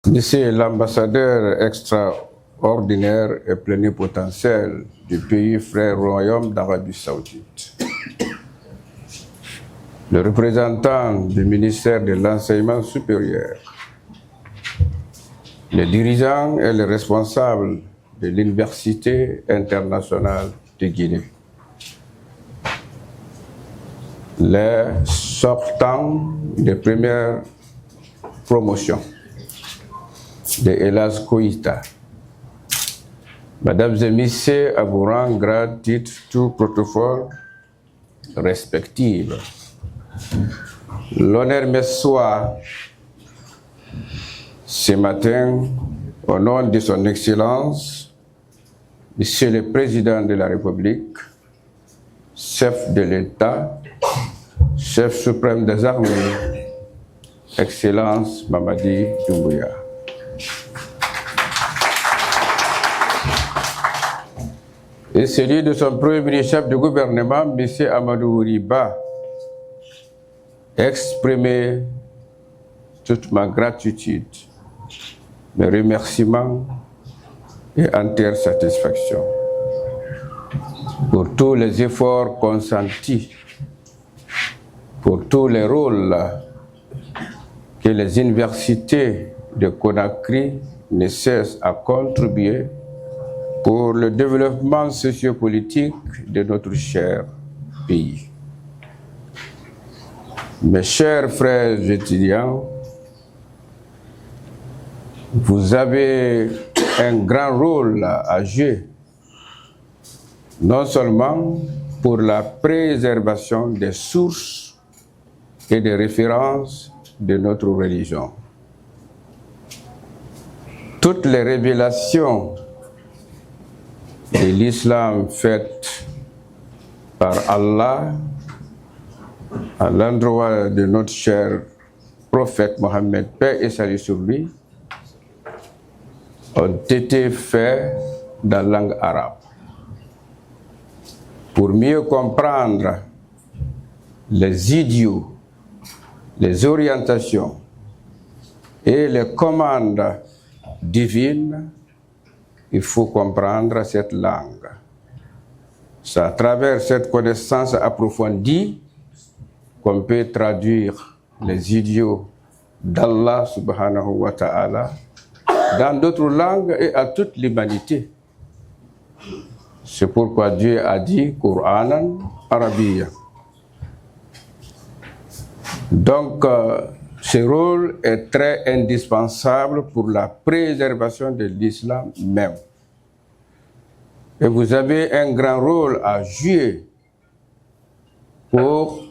Monsieur l'ambassadeur extraordinaire et plénipotentiaire du pays frère Royaume d'Arabie Saoudite, le représentant du ministère de l'Enseignement supérieur, les dirigeants et les responsables de l'Université internationale de Guinée, les sortants de première promotion de Elas Koïta, Mesdames et Messieurs, à vos rangs, grades, titres, tout protocole respectifs. L'honneur me soit ce matin, au nom de son Excellence, Monsieur le Président de la République, chef de l'État, chef suprême des armées, Excellence Mamadi Doumbouya. Et celui de son premier ministre chef de gouvernement, M. Amadou Riba, exprimer toute ma gratitude, mes remerciements et entière satisfaction pour tous les efforts consentis, pour tous les rôles que les universités de Conakry ne cessent à contribuer pour le développement sociopolitique de notre cher pays. Mes chers frères étudiants, vous avez un grand rôle à jouer, non seulement pour la préservation des sources et des références de notre religion. Toutes les révélations de l'islam faites par Allah à l'endroit de notre cher prophète Mohammed, paix et salut sur lui, ont été faits dans la langue arabe. Pour mieux comprendre les idiots, les orientations et les commandes divines, il faut comprendre cette langue. C'est à travers cette connaissance approfondie qu'on peut traduire les idiots d'Allah subhanahu wa ta'ala dans d'autres langues et à toute l'humanité. C'est pourquoi Dieu a dit Qur'anan Arabia. Donc, ce rôle est très indispensable pour la préservation de l'islam même. Et vous avez un grand rôle à jouer pour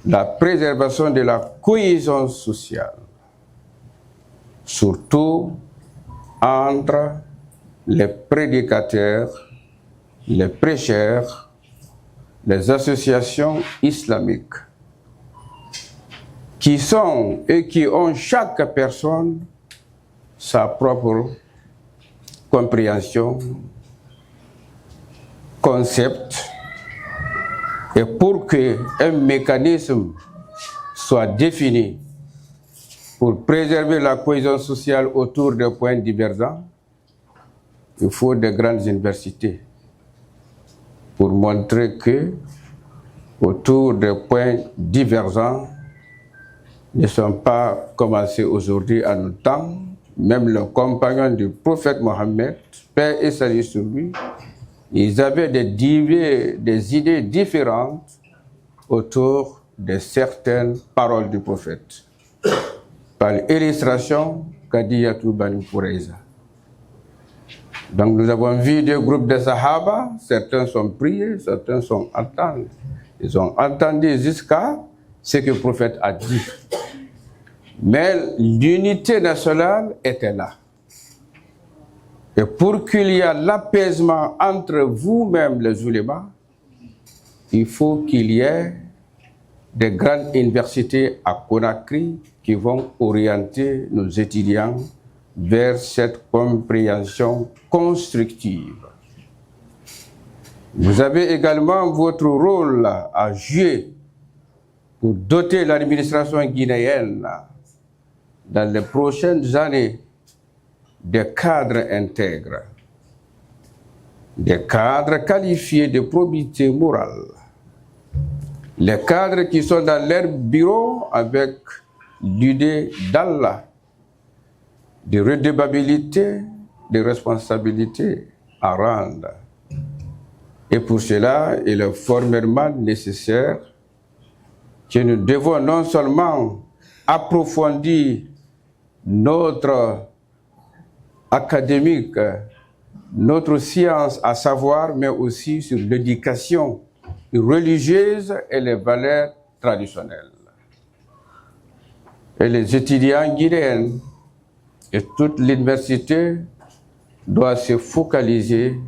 la préservation de la cohésion sociale, surtout entre les prédicateurs, les prêcheurs, les associations islamiques, qui sont et qui ont chaque personne sa propre compréhension, concept, et pour qu'un mécanisme soit défini pour préserver la cohésion sociale autour des points divergents, il faut de grandes universités pour montrer que autour des points divergents ne sont pas commencés aujourd'hui à notre temps. Même les compagnons du prophète Mohammed, paix et salut sur lui, ils avaient des idées différentes autour de certaines paroles du prophète. Par l'illustration, Kadiyatou Bani Qurayza. Donc nous avons vu des groupes de Sahaba, certains sont priés, certains sont entendus. Ils ont entendu jusqu'à ce que le prophète a dit. Mais l'unité nationale était là. Et pour qu'il y ait l'apaisement entre vous-même, les ulémas, il faut qu'il y ait des grandes universités à Conakry qui vont orienter nos étudiants vers cette compréhension constructive. Vous avez également votre rôle à jouer pour doter l'administration guinéenne dans les prochaines années des cadres intègres, des cadres qualifiés de probité morale, les cadres qui sont dans leur bureau avec l'idée d'Allah, de redevabilité, de responsabilité à rendre. Et pour cela, il est formellement nécessaire que nous devons non seulement approfondir notre académique, notre science à savoir, mais aussi sur l'éducation religieuse et les valeurs traditionnelles. Et les étudiants guinéens et toute l'université doivent se focaliser